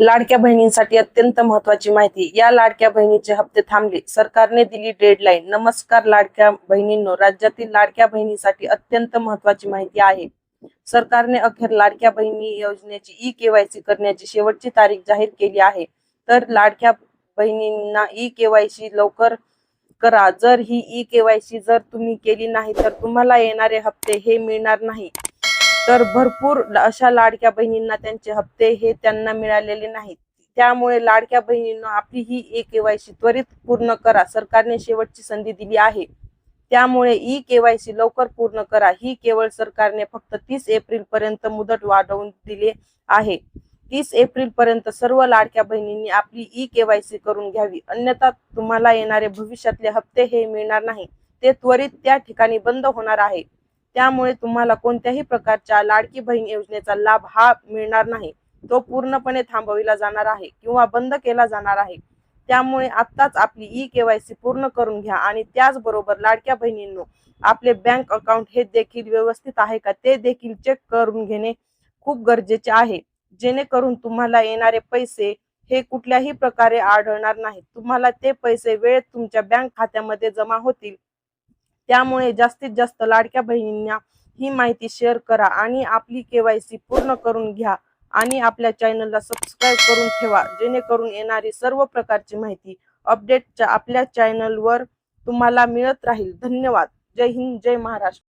लाडक्या बहिणींसाठी अत्यंत महत्त्वाची माहिती। या लाडक्या बहिणीचे हप्ते थांबले, सरकारने दिली डेडलाईन। नमस्कार लाडक्या बहिणींनो, राज्यातील लाडक्या बहिणींसाठी अत्यंत महत्त्वाची माहिती आहे। सरकारने अखेर लाडक्या बहिणी योजनेची ई-केवायसी करण्याची शेवटची तारीख जाहीर केली आहे। तर लाडक्या बहिणींना ई-केवायसी लवकर करा। जर ही ई-केवायसी जर तुम्ही केली नाही तर तुम्हाला येणारे हप्ते हे मिळणार नाही। तर भरपूर अशा लाडक्या बहिणींना त्यांचे हप्ते हे त्यांना मिळालेले नाहीत। त्यामुळे लाडक्या बहिणींना आपली ही ई-केवायसी त्वरित पूर्ण करा। सरकारने शेवटची संधी दिली आहे, त्यामुळे ई-केवायसी लवकर पूर्ण करा। ही केवळ सरकारने फक्त 30 एप्रिल पर्यंत मुदत वाढवून दिली आहे। 30 एप्रिल पर्यंत सर्व लाडक्या बहिणींनी आपली ई-केवायसी करून घ्यावी, अन्यथा तुम्हाला येणारे भविष्यातले हप्ते हे मिळणार नाही, ते त्वरित त्या ठिकाणी बंद होणार आहे। त्यामुळे तुम्हाला कोणत्याही प्रकारच्या लाडकी बहीण योजनेचा लाभ हा मिळणार नाही, तो पूर्णपणे थांबविला जाणार आहे किंवा बंद केला जाणार आहे। त्यामुळे आत्ताच आपली ई-केवायसी पूर्ण करून घ्या आणि त्याचबरोबर लाडक्या बहिणींनो, आपले बँक अकाउंट हे देखील व्यवस्थित आहे का ते देखील चेक करून घेणे खूप गरजेचे आहे, जेणेकरून तुम्हाला येणारे पैसे हे कुठल्याही प्रकारे आढळणार नाहीत। तुम्हाला ते पैसे वेळेत तुमच्या बँक खात्यामध्ये जमा होतील। त्यामुळे जास्तीत जास्त लाडक्या बहिणींना ही माहिती शेअर करा आणि आपली केवायसी पूर्ण करून घ्या आणि आपल्या चॅनलला सबस्क्राईब करून ठेवा, जेणेकरून येणारी सर्व प्रकारची माहिती अपडेट आपल्या चॅनलवर तुम्हाला मिळत राहील। धन्यवाद। जय हिंद, जय महाराष्ट्र।